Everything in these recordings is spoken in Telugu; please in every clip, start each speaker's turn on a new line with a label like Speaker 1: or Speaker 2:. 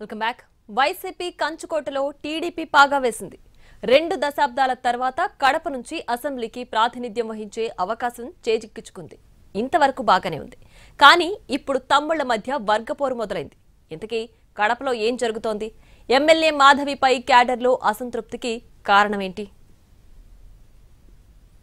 Speaker 1: Welcome back. వైసీపీ కంచుకోటలో టీడీపీ పాగా వేసింది. 2 దశాబ్దాల తర్వాత కడప నుంచి అసెంబ్లీకి ప్రాతినిధ్యం వహించే అవకాశం చేజిక్కించుకుంది. ఇంతవరకు బాగానే ఉంది. కానీ ఇప్పుడు తమ్ముళ్ల మధ్య వర్గపోరు మొదలైంది. ఇంతకీ కడపలో ఏం జరుగుతోంది? ఎమ్మెల్యే మాధవిపై క్యాడర్లో అసంతృప్తికి కారణమేంటి?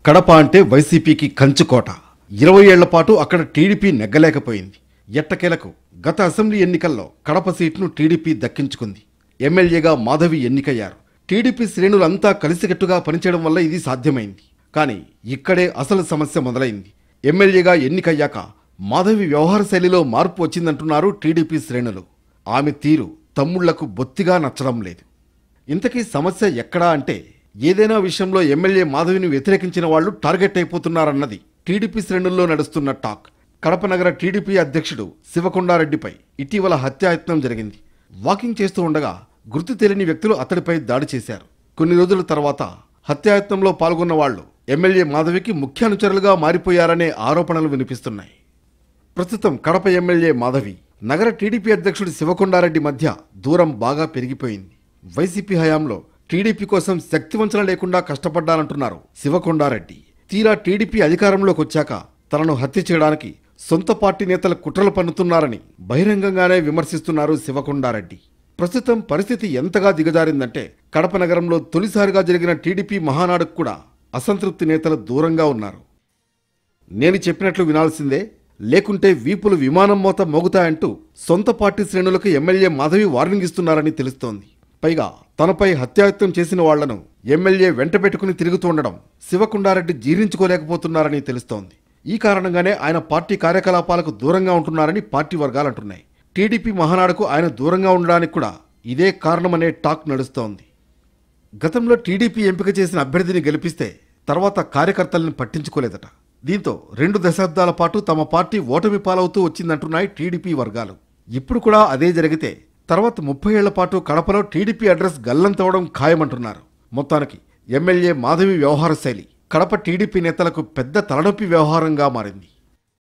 Speaker 2: కడప అంటే వైసీపీకి కంచుకోట. 20 ఏళ్ల పాటు అక్కడ టీడీపీ నెగ్గలేకపోయింది. ఎట్టకేలకు గత అసెంబ్లీ ఎన్నికల్లో కడప సీట్ను టీడీపీ దక్కించుకుంది. ఎమ్మెల్యేగా మాధవి ఎన్నికయ్యారు. టీడీపీ శ్రేణులంతా కలిసికట్టుగా పనిచేయడం వల్ల ఇది సాధ్యమైంది. కానీ ఇక్కడే అసలు సమస్య మొదలైంది. ఎమ్మెల్యేగా ఎన్నికయ్యాక మాధవి వ్యవహార శైలిలో మార్పు వచ్చిందంటున్నారు టీడీపీ శ్రేణులు. ఆమె తీరు తమ్ముళ్లకు బొత్తిగా నచ్చడం లేదు. ఇంతకీ సమస్య ఎక్కడా అంటే, ఏదైనా విషయంలో ఎమ్మెల్యే మాధవిని వ్యతిరేకించిన వాళ్లు టార్గెట్ అయిపోతున్నారన్నది టీడీపీ శ్రేణుల్లో నడుస్తున్న టాక్. కడప నగర టీడీపీ అధ్యక్షుడు శివకొండారెడ్డిపై ఇటీవల హత్యాయత్నం జరిగింది. వాకింగ్ చేస్తూ ఉండగా గుర్తు తెలియని వ్యక్తులు అతడిపై దాడి చేశారు. కొన్ని రోజుల తర్వాత హత్యాయత్నంలో పాల్గొన్న వాళ్లు ఎమ్మెల్యే మాధవికి ముఖ్య అనుచరులుగా మారిపోయారనే ఆరోపణలు వినిపిస్తున్నాయి. ప్రస్తుతం కడప ఎమ్మెల్యే మాధవి, నగర టీడీపీ అధ్యక్షుడు శివకొండారెడ్డి మధ్య దూరం బాగా పెరిగిపోయింది. వైసీపీ హయాంలో టీడీపీ కోసం శక్తివంచన లేకుండా కష్టపడ్డానంటున్నారు శివకొండారెడ్డి. తీరా టీడీపీ అధికారంలోకి వచ్చాక తనను హత్య చేయడానికి సొంత పార్టీ నేతలు కుట్రలు పన్నుతున్నారని బహిరంగంగానే విమర్శిస్తున్నారు శివకొండారెడ్డి. ప్రస్తుతం పరిస్థితి ఎంతగా దిగజారిందంటే, కడప నగరంలో తొలిసారిగా జరిగిన టీడీపీ మహానాడుకు కూడా అసంతృప్తి నేతలు దూరంగా ఉన్నారు. నేను చెప్పినట్లు వినాల్సిందే, లేకుంటే వీపులు విమానం మోత మోగుతాయంటూ సొంత పార్టీ శ్రేణులకు ఎమ్మెల్యే మాధవి వార్నింగ్ ఇస్తున్నారని తెలుస్తోంది. పైగా తనపై హత్యాయత్నం చేసిన వాళ్లను ఎమ్మెల్యే వెంటబెట్టుకుని తిరుగుతుండడం శివకొండారెడ్డి జీర్ణించుకోలేకపోతున్నారని తెలుస్తోంది. ఈ కారణంగానే ఆయన పార్టీ కార్యకలాపాలకు దూరంగా ఉంటున్నారని పార్టీ వర్గాలంటున్నాయి. టీడీపీ మహానాడుకు ఆయన దూరంగా ఉండడానికి కూడా ఇదే కారణమనే టాక్ నడుస్తోంది. గతంలో టీడీపీ ఎంపిక చేసిన అభ్యర్థిని గెలిపిస్తే తర్వాత కార్యకర్తలను పట్టించుకోలేదట. దీంతో 2 దశాబ్దాల పాటు తమ పార్టీ ఓటమి పాలవుతూ వచ్చిందంటున్నాయి టీడీపీ వర్గాలు. ఇప్పుడు కూడా అదే జరిగితే తర్వాత 30 ఏళ్ల పాటు కడపలో టీడీపీ అడ్రస్ గల్లంతవడం ఖాయమంటున్నారు. మొత్తానికి ఎమ్మెల్యే మాధవి వ్యవహార శైలి కడప టీడీపీ నేతలకు పెద్ద తలనొప్పి వ్యవహారంగా మారింది.